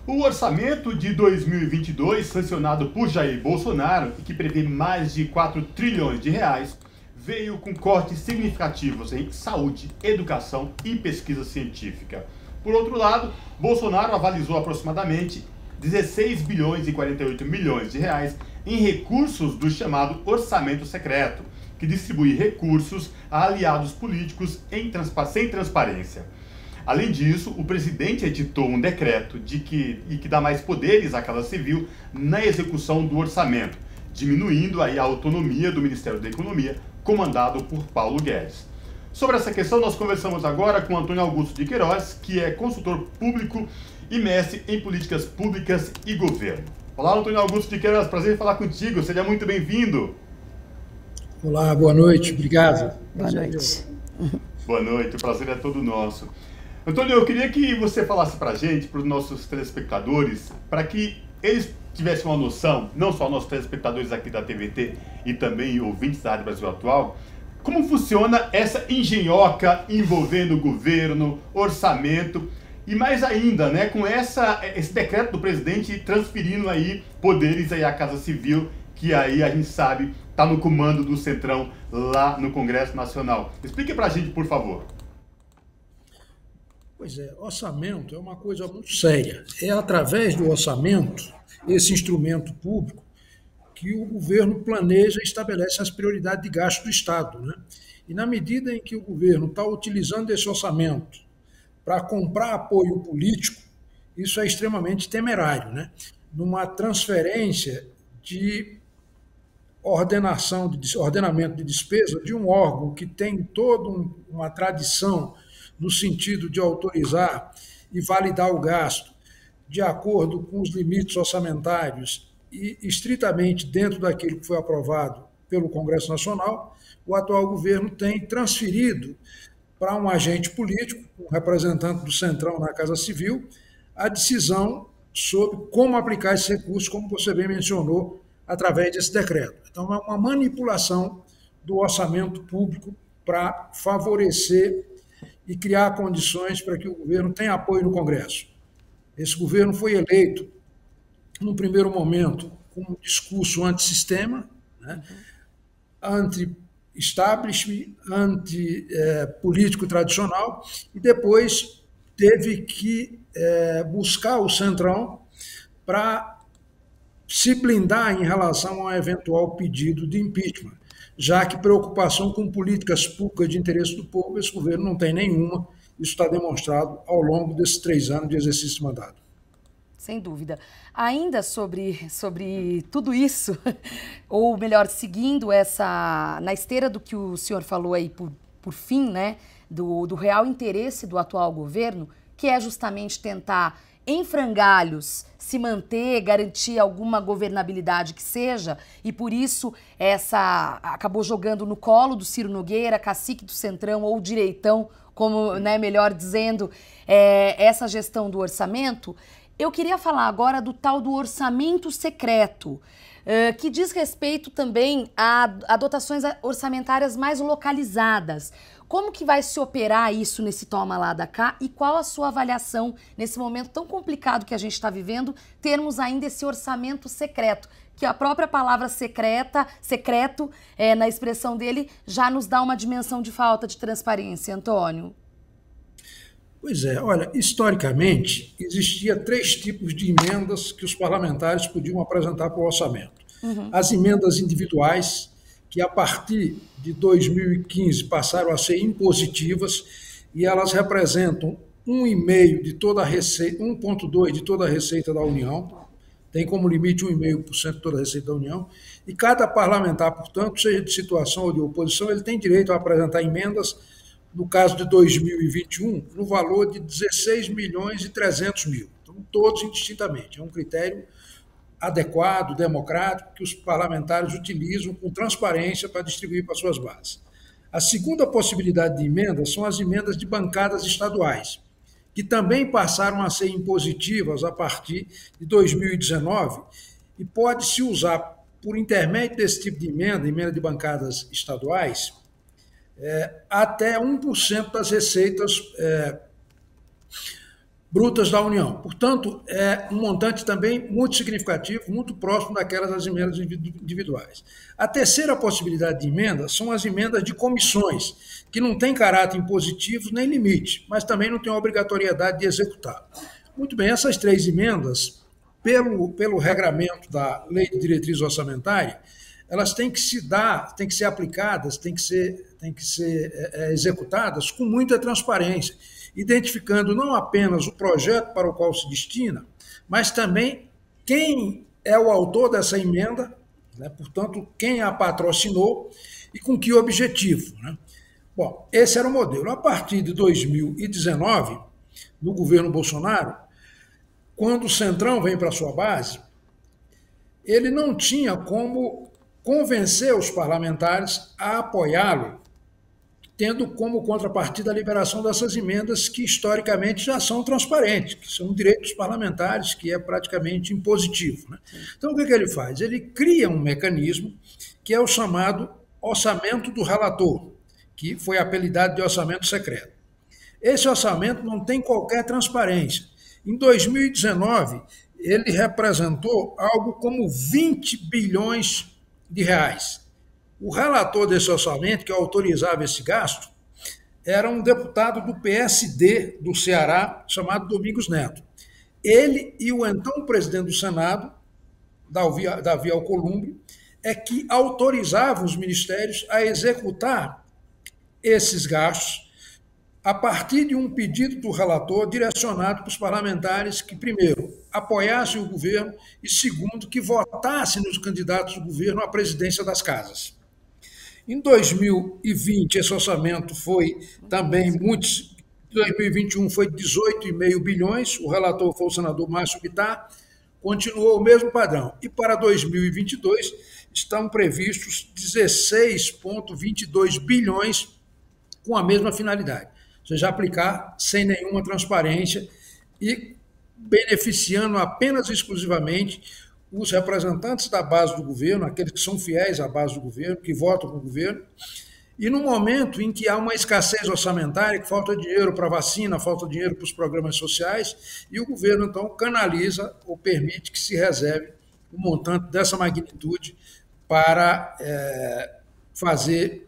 O orçamento de 2022, sancionado por Jair Bolsonaro e que prevê mais de 4 trilhões de reais, veio com cortes significativos em saúde, educação e pesquisa científica. Por outro lado, Bolsonaro avalizou aproximadamente 16 bilhões e 48 milhões de reais em recursos do chamado orçamento secreto, que distribui recursos a aliados políticos sem transparência. Além disso, o presidente editou um decreto que dá mais poderes à Casa Civil na execução do orçamento, diminuindo aí a autonomia do Ministério da Economia, comandado por Paulo Guedes. Sobre essa questão, nós conversamos agora com Antônio Augusto de Queiroz, que é consultor público e mestre em políticas públicas e governo. Olá, Antônio Augusto de Queiroz, prazer em falar contigo, seja muito bem-vindo. Olá, boa noite, obrigado. Boa noite. Boa noite, o prazer é todo nosso. Antônio, eu queria que você falasse para a gente, para os nossos telespectadores, para que eles tivessem uma noção, não só nossos telespectadores aqui da TVT e também ouvintes da Rádio Brasil Atual, como funciona essa engenhoca envolvendo o governo, orçamento e mais ainda, né, com esse decreto do presidente transferindo aí poderes aí à Casa Civil, que aí a gente sabe está no comando do Centrão lá no Congresso Nacional. Explique para a gente, por favor. Pois é, orçamento é uma coisa muito séria. É através do orçamento, esse instrumento público, que o governo planeja e estabelece as prioridades de gasto do Estado, né? E na medida em que o governo está utilizando esse orçamento para comprar apoio político, isso é extremamente temerário, né? Numa transferência de ordenamento de despesa de um órgão que tem toda uma tradição no sentido de autorizar e validar o gasto de acordo com os limites orçamentários e estritamente dentro daquilo que foi aprovado pelo Congresso Nacional, o atual governo tem transferido para um agente político, um representante do Centrão na Casa Civil, a decisão sobre como aplicar esse recurso, como você bem mencionou, através desse decreto. Então, é uma manipulação do orçamento público para favorecer e criar condições para que o governo tenha apoio no Congresso. Esse governo foi eleito, num primeiro momento, com um discurso antissistema, né, anti-establishment, anti-político tradicional, e depois teve que buscar o Centrão para se blindar em relação a um eventual pedido de impeachment, já que preocupação com políticas públicas de interesse do povo, esse governo não tem nenhuma. Isso está demonstrado ao longo desses 3 anos de exercício de mandato. Sem dúvida. Ainda sobre tudo isso, ou melhor, seguindo na esteira do que o senhor falou aí por fim, né, do real interesse do atual governo, que é justamente tentar, em frangalhos, se manter, garantir alguma governabilidade que seja, e por isso acabou jogando no colo do Ciro Nogueira, cacique do Centrão ou direitão, como, né, melhor dizendo, essa gestão do orçamento. Eu queria falar agora do tal do orçamento secreto, que diz respeito também a dotações orçamentárias mais localizadas. Como que vai se operar isso nesse toma lá da cá e qual a sua avaliação nesse momento tão complicado que a gente está vivendo, termos ainda esse orçamento secreto, que a própria palavra secreto, na expressão dele, já nos dá uma dimensão de falta de transparência, Antônio? Pois é, olha, historicamente, existia 3 tipos de emendas que os parlamentares podiam apresentar para o orçamento. As emendas individuais, que a partir de 2015 passaram a ser impositivas, e elas representam 1,5% de toda a receita, 1,2% de toda a receita da União, tem como limite 1,5% de toda a receita da União, e cada parlamentar, portanto, seja de situação ou de oposição, ele tem direito a apresentar emendas, no caso de 2021, no valor de 16 milhões e 300 mil. Então, todos indistintamente. É um critério adequado, democrático, que os parlamentares utilizam com transparência para distribuir para suas bases. A segunda possibilidade de emendas são as emendas de bancadas estaduais, que também passaram a ser impositivas a partir de 2019 e pode-se usar, por intermédio desse tipo de emenda de bancadas estaduais, até 1% das receitas brutas da União. Portanto, é um montante também muito significativo, muito próximo daquelas das emendas individuais. A terceira possibilidade de emenda são as emendas de comissões, que não têm caráter impositivo nem limite, mas também não têm obrigatoriedade de executar. Muito bem, essas três emendas, pelo regramento da Lei de Diretriz Orçamentária, elas têm que ser aplicadas, têm que ser executadas com muita transparência, identificando não apenas o projeto para o qual se destina, mas também quem é o autor dessa emenda, né? Portanto, quem a patrocinou e com que objetivo. Né? Bom, esse era o modelo. A partir de 2019, no governo Bolsonaro, quando o Centrão vem para a sua base, ele não tinha como convencer os parlamentares a apoiá-lo, tendo como contrapartida a liberação dessas emendas que, historicamente, já são transparentes, que são direitos parlamentares, que é praticamente impositivo. Né? Então, o que ele faz? Ele cria um mecanismo que é o chamado orçamento do relator, que foi apelidado de orçamento secreto. Esse orçamento não tem qualquer transparência. Em 2019, ele representou algo como 20 bilhões de reais. O relator desse orçamento, que autorizava esse gasto, era um deputado do PSD do Ceará, chamado Domingos Neto. Ele e o então presidente do Senado, Davi Alcolumbre, é que autorizavam os ministérios a executar esses gastos a partir de um pedido do relator direcionado para os parlamentares que, primeiro, apoiassem o governo e, segundo, que votassem nos candidatos do governo à presidência das casas. Em 2020, esse orçamento foi também muito... Em 2021 foi 18,5 bilhões, o relator foi o senador Márcio Bittar, continuou o mesmo padrão. E para 2022 estão previstos 16,22 bilhões com a mesma finalidade. Ou seja, aplicar sem nenhuma transparência e beneficiando apenas e exclusivamente os representantes da base do governo, aqueles que são fiéis à base do governo, que votam com o governo, e no momento em que há uma escassez orçamentária, que falta dinheiro para a vacina, falta dinheiro para os programas sociais, e o governo, então, canaliza ou permite que se reserve um montante dessa magnitude para fazer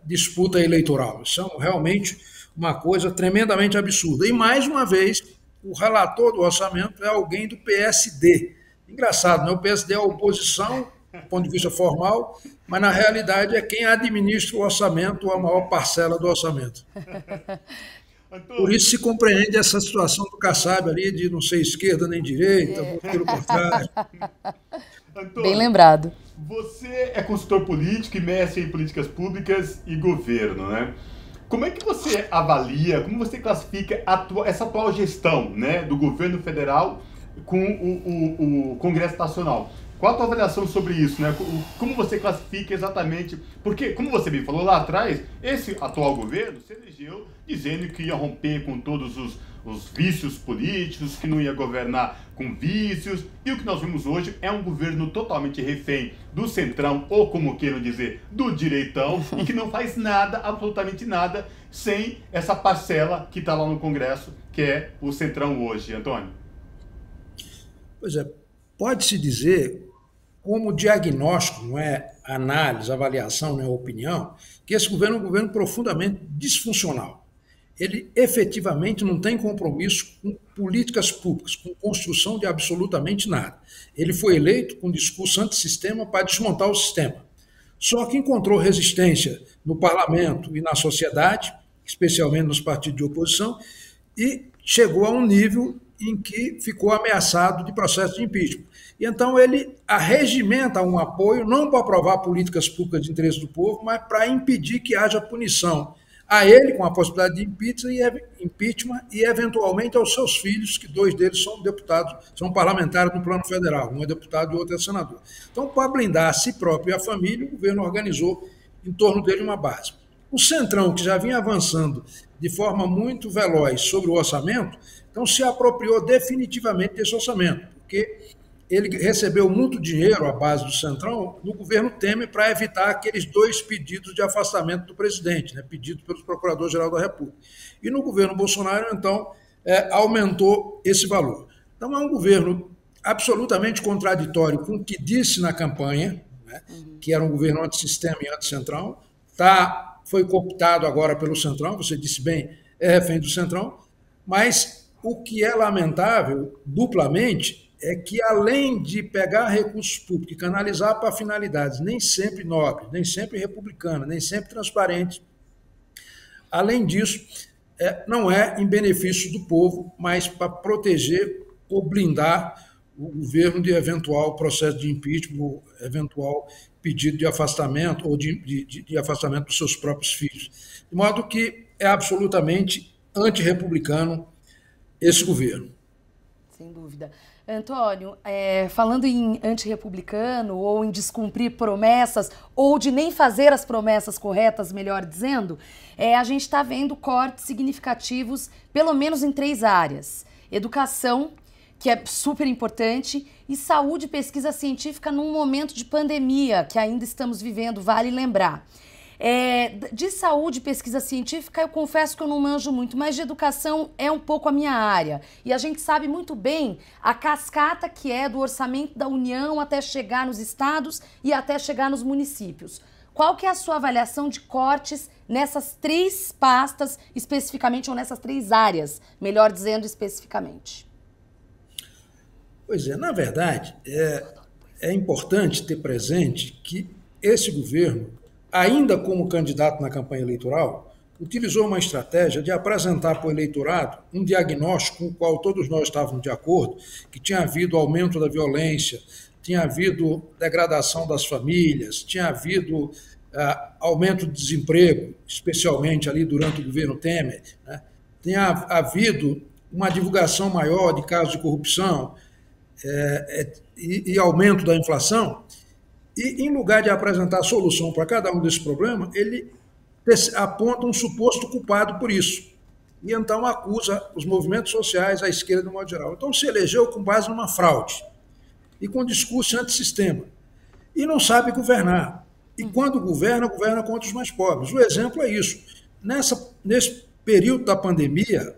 disputa eleitoral. Isso é realmente uma coisa tremendamente absurda. E, mais uma vez, o relator do orçamento é alguém do PSD. Engraçado, né? O PSD é a oposição, do ponto de vista formal, mas, na realidade, é quem administra o orçamento, a maior parcela do orçamento. Por isso se compreende essa situação do Kassab ali, de não ser esquerda nem direita, pelo contrário. Bem lembrado. Você é consultor político e mestre em políticas públicas e governo, né? Como é que você avalia, como você classifica essa atual gestão, né, do governo federal com o Congresso Nacional? Qual a tua avaliação sobre isso, né? Como você classifica exatamente? Porque, como você bem falou lá atrás, esse atual governo se elegeu dizendo que ia romper com todos os vícios políticos, que não ia governar com vícios, e o que nós vimos hoje é um governo totalmente refém do centrão, ou como queiram dizer, do direitão, e que não faz nada, absolutamente nada, sem essa parcela que está lá no Congresso, que é o centrão hoje. Antônio? Pois é, pode-se dizer, como diagnóstico, não é análise, avaliação, não é opinião, que esse governo é um governo profundamente disfuncional. Ele efetivamente não tem compromisso com políticas públicas, com construção de absolutamente nada. Ele foi eleito com um discurso antissistema para desmontar o sistema. Só que encontrou resistência no parlamento e na sociedade, especialmente nos partidos de oposição, e chegou a um nível em que ficou ameaçado de processo de impeachment. E então ele arregimenta um apoio não para aprovar políticas públicas de interesse do povo, mas para impedir que haja punição a ele, com a possibilidade de impeachment e, eventualmente, aos seus filhos, que 2 deles são deputados, são parlamentares no plano federal, um é deputado e o outro é senador. Então, para blindar a si próprio e a família, o governo organizou em torno dele uma base. O Centrão, que já vinha avançando de forma muito veloz sobre o orçamento, então se apropriou definitivamente desse orçamento, porque ele recebeu muito dinheiro, à base do Centrão, no governo Temer, para evitar aqueles 2 pedidos de afastamento do presidente, né, pedidos pelos procuradores-geral da República. E no governo Bolsonaro, então, aumentou esse valor. Então, é um governo absolutamente contraditório com o que disse na campanha, né, que era um governo antissistema e anticentrão, foi cooptado agora pelo Centrão, você disse bem, é refém do Centrão, mas o que é lamentável, duplamente, é que além de pegar recursos públicos e canalizar para finalidades nem sempre nobres, nem sempre republicanas, nem sempre transparentes, além disso, não é em benefício do povo, mas para proteger ou blindar o governo de eventual processo de impeachment, ou eventual pedido de afastamento ou de afastamento dos seus próprios filhos. De modo que é absolutamente antirrepublicano esse governo. Sem dúvida. Antônio, falando em antirrepublicano ou em descumprir promessas ou de nem fazer as promessas corretas, melhor dizendo, a gente está vendo cortes significativos, pelo menos em 3 áreas. Educação, que é super importante, e saúde e pesquisa científica num momento de pandemia que ainda estamos vivendo, vale lembrar. De saúde e pesquisa científica, eu confesso que eu não manjo muito, mas de educação é um pouco a minha área. E a gente sabe muito bem a cascata que é do orçamento da União até chegar nos estados e até chegar nos municípios. Qual que é a sua avaliação de cortes nessas 3 pastas especificamente, ou nessas 3 áreas, melhor dizendo especificamente? Pois é, na verdade, é importante ter presente que esse governo, ainda como candidato na campanha eleitoral, utilizou uma estratégia de apresentar para o eleitorado um diagnóstico com o qual todos nós estávamos de acordo, que tinha havido aumento da violência, tinha havido degradação das famílias, tinha havido aumento do desemprego, especialmente ali durante o governo Temer, né? Tinha havido uma divulgação maior de casos de corrupção, e aumento da inflação, e em lugar de apresentar solução para cada um desses problemas, ele aponta um suposto culpado por isso, e então acusa os movimentos sociais, a esquerda de modo geral. Então se elegeu com base numa fraude, e com discurso antissistema, e não sabe governar, e quando governa, governa contra os mais pobres. O exemplo é isso. Nesse período da pandemia,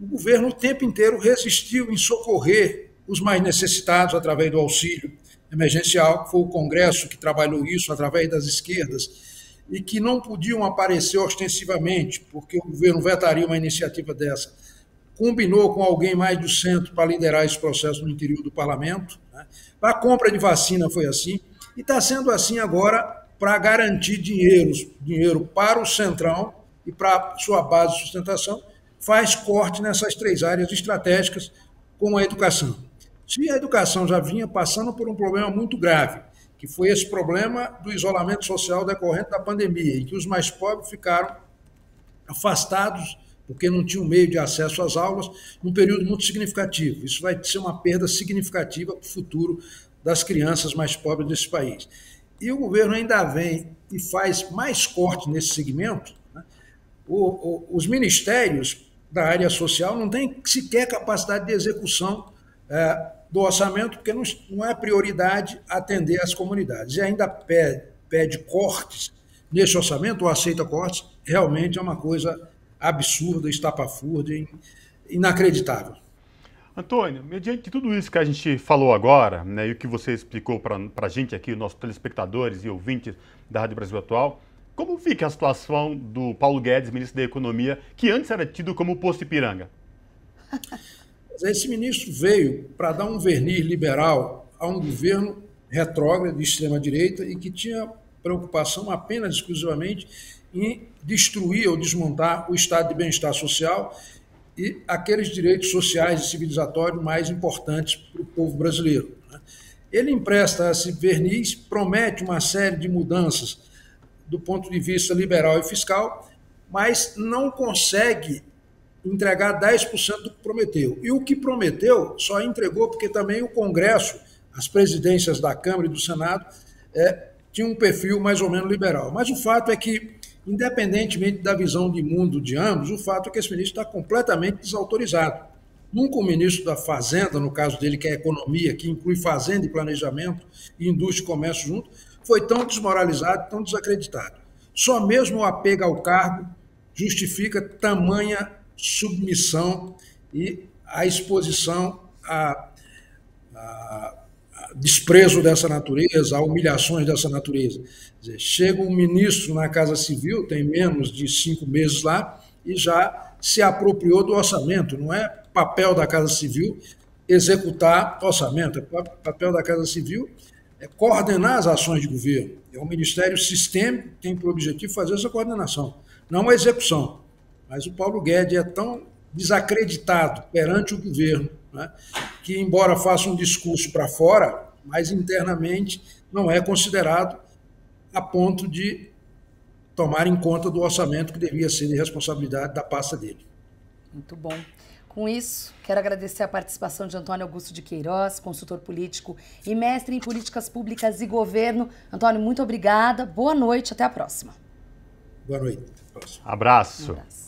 o governo o tempo inteiro resistiu em socorrer os mais necessitados através do auxílio emergencial, foi o Congresso que trabalhou isso através das esquerdas, e que não podiam aparecer ostensivamente, porque o governo vetaria uma iniciativa dessa. Combinou com alguém mais do centro para liderar esse processo no interior do parlamento, né? A compra de vacina foi assim, e está sendo assim agora para garantir dinheiro para o Centrão e para sua base de sustentação, faz corte nessas 3 áreas estratégicas, como a educação. Se a educação já vinha passando por um problema muito grave, que foi esse problema do isolamento social decorrente da pandemia, em que os mais pobres ficaram afastados, porque não tinham meio de acesso às aulas, num período muito significativo. Isso vai ser uma perda significativa para o futuro das crianças mais pobres desse país. E o governo ainda vem e faz mais corte nesse segmento, né? Os ministérios da área social não têm sequer capacidade de execução do orçamento, porque não é prioridade atender as comunidades. E ainda pede cortes nesse orçamento, ou aceita cortes, realmente é uma coisa absurda, estapafúrdia, inacreditável. Antônio, mediante tudo isso que a gente falou agora, né, e o que você explicou para a gente aqui, nossos telespectadores e ouvintes da Rádio Brasil Atual, como fica a situação do Paulo Guedes, ministro da Economia, que antes era tido como posto Ipiranga? Esse ministro veio para dar um verniz liberal a um governo retrógrado de extrema-direita e que tinha preocupação apenas exclusivamente em destruir ou desmontar o estado de bem-estar social e aqueles direitos sociais e civilizatórios mais importantes para o povo brasileiro. Ele empresta esse verniz, promete uma série de mudanças do ponto de vista liberal e fiscal, mas não consegue entregar 10% do que prometeu. E o que prometeu só entregou porque também o Congresso, as presidências da Câmara e do Senado, tinham um perfil mais ou menos liberal. Mas o fato é que, independentemente da visão de mundo de ambos, o fato é que esse ministro está completamente desautorizado. Nunca o ministro da Fazenda, no caso dele, que é Economia, que inclui Fazenda e Planejamento, e Indústria e Comércio junto, foi tão desmoralizado, tão desacreditado. Só mesmo o apego ao cargo justifica tamanha submissão e a exposição a desprezo dessa natureza, a humilhações dessa natureza. Quer dizer, chega um ministro na Casa Civil, tem menos de 5 meses lá, e já se apropriou do orçamento. Não é papel da Casa Civil executar orçamento, é papel da Casa Civil é coordenar as ações de governo. É um ministério sistêmico que tem por objetivo fazer essa coordenação, não a execução. Mas o Paulo Guedes é tão desacreditado perante o governo, né, que, embora faça um discurso para fora, mas internamente não é considerado a ponto de tomar em conta do orçamento que devia ser de responsabilidade da pasta dele. Muito bom. Com isso, quero agradecer a participação de Antônio Augusto de Queiroz, consultor político e mestre em políticas públicas e governo. Antônio, muito obrigada. Boa noite, até a próxima. Boa noite. Abraço. Um abraço.